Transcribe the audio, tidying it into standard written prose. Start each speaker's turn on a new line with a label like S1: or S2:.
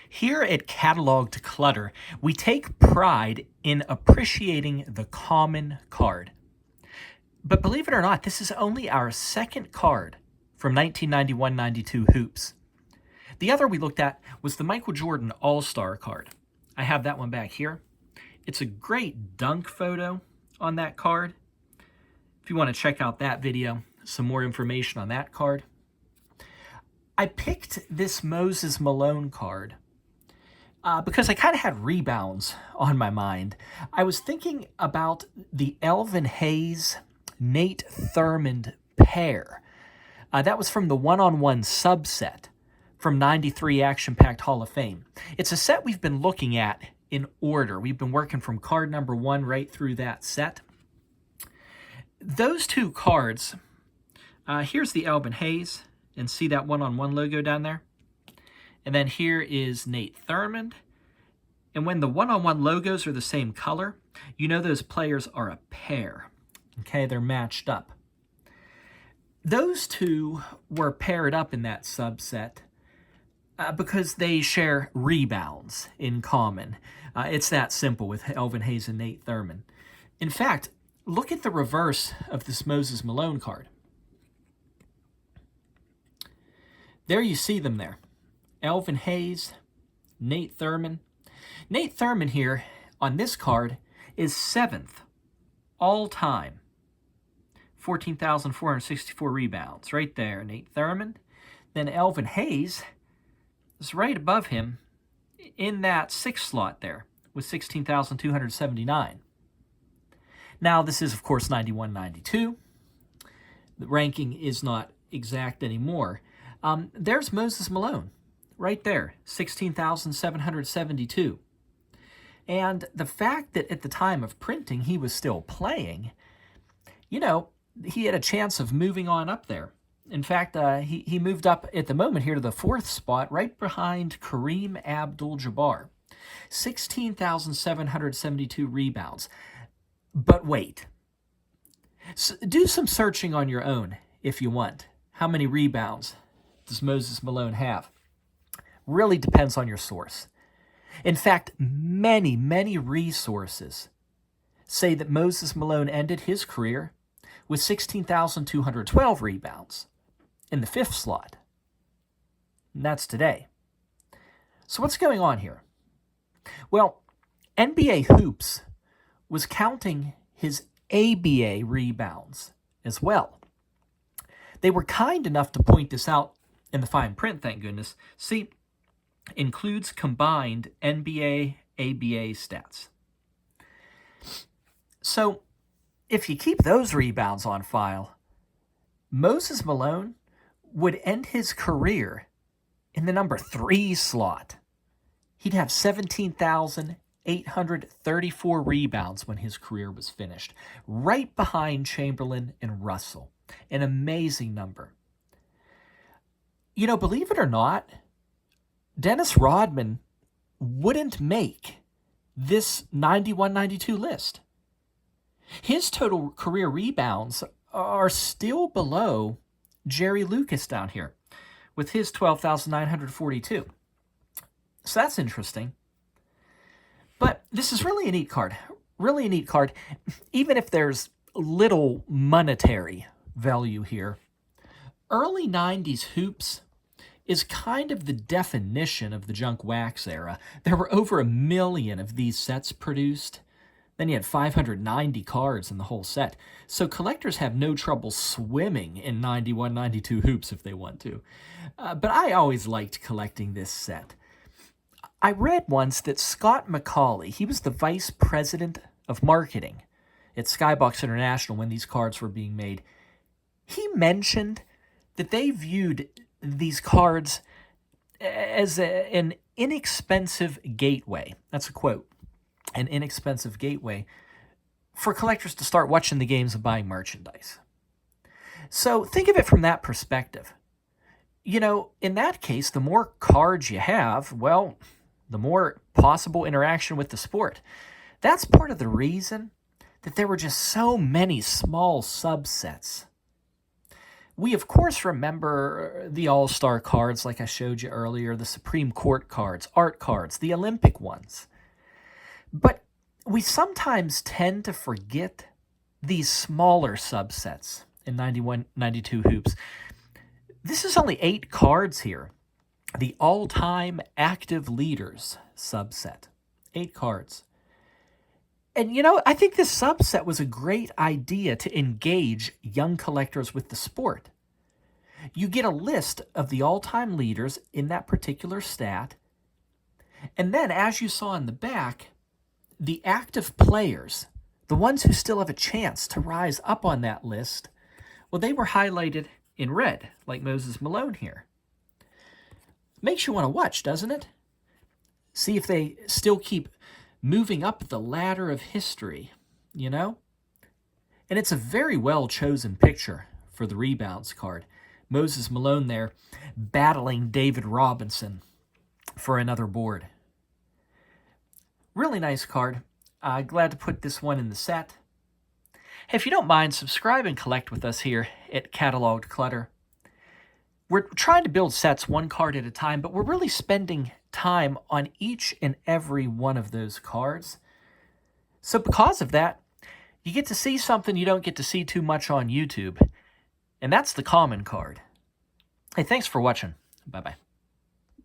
S1: Here at Cataloged Clutter, we take pride in appreciating the common card. But believe it or not, this is only our second card from 1991-92 Hoops. The other we looked at was the Michael Jordan All-Star card. I have that one back here. It's a great dunk photo on that card. If you want to check out that video, some more information on that card. I picked this Moses Malone card because I kind of had rebounds on my mind. I was thinking about the Elvin Hayes Nate Thurmond pair. That was from the one-on-one subset from 93 Action Packed Hall of Fame. It's a set we've been looking at in order. We've been working from card number 1 right through that set. Those two cards, here's the Elvin Hayes, and see that one-on-one logo down there? And then here is Nate Thurmond. And when the one-on-one logos are the same color, you know those players are a pair. Okay, they're matched up. Those two were paired up in that subset because they share rebounds in common. It's that simple with Elvin Hayes and Nate Thurmond. In fact, look at the reverse of this Moses Malone card. There you see them there. Elvin Hayes, Nate Thurmond. Nate Thurmond here on this card is 7th all time. 14,464 rebounds. Right there, Nate Thurmond. Then Elvin Hayes is right above him in that 6th slot there with 16,279. Now, this is, of course, 91-92. The ranking is not exact anymore. There's Moses Malone right there, 16,772. And the fact that at the time of printing he was still playing, you know, he had a chance of moving on up there. In fact, he moved up at the moment here to the 4th spot, right behind Kareem Abdul-Jabbar. 16,772 rebounds. But wait. Do some searching on your own if you want. How many rebounds does Moses Malone have? Really depends on your source. In fact, many resources say that Moses Malone ended his career with 16,212 rebounds in the 5th slot. And that's today. So what's going on here? Well, NBA Hoops was counting his ABA rebounds as well. They were kind enough to point this out in the fine print, thank goodness. See, includes combined NBA, ABA stats. So, if you keep those rebounds on file, Moses Malone would end his career in the number 3 slot. He'd have 17,834 rebounds when his career was finished, right behind Chamberlain and Russell. An amazing number. You know, believe it or not, Dennis Rodman wouldn't make this 91-92 list. His total career rebounds are still below Jerry Lucas down here with his 12,942. So that's interesting. But this is really a neat card. Really a neat card. Even if there's little monetary value here. Early 90s Hoops is kind of the definition of the junk wax era. There were over 1 million of these sets produced. Then you had 590 cards in the whole set. So collectors have no trouble swimming in 91-92 Hoops if they want to. But I always liked collecting this set. I read once that Scott McCauley, he was the vice president of marketing at Skybox International when these cards were being made. He mentioned that they viewed these cards as an inexpensive gateway. That's a quote. An inexpensive gateway for collectors to start watching the games and buying merchandise. So think of it from that perspective. You know, in that case, the more cards you have, well, the more possible interaction with the sport. That's part of the reason that there were just so many small subsets. We, of course, remember the All-Star cards like I showed you earlier, the Supreme Court cards, art cards, the Olympic ones. But we sometimes tend to forget these smaller subsets in 91, 92 hoops. This is only 8 cards here. The all-time active leaders subset. 8 cards. And, you know, I think this subset was a great idea to engage young collectors with the sport. You get a list of the all-time leaders in that particular stat. And then, as you saw in the back, the active players, the ones who still have a chance to rise up on that list, well, they were highlighted in red, like Moses Malone here. Makes you want to watch, doesn't it? See if they still keep moving up the ladder of history, you know? And it's a very well-chosen picture for the Rebounds card. Moses Malone there battling David Robinson for another board. Really nice card. Glad to put this one in the set. Hey, if you don't mind, subscribe and collect with us here at Cataloged Clutter. We're trying to build sets one card at a time, but we're really spending time on each and every one of those cards. So because of that, you get to see something you don't get to see too much on YouTube, and that's the common card. Hey, thanks for watching. Bye-bye.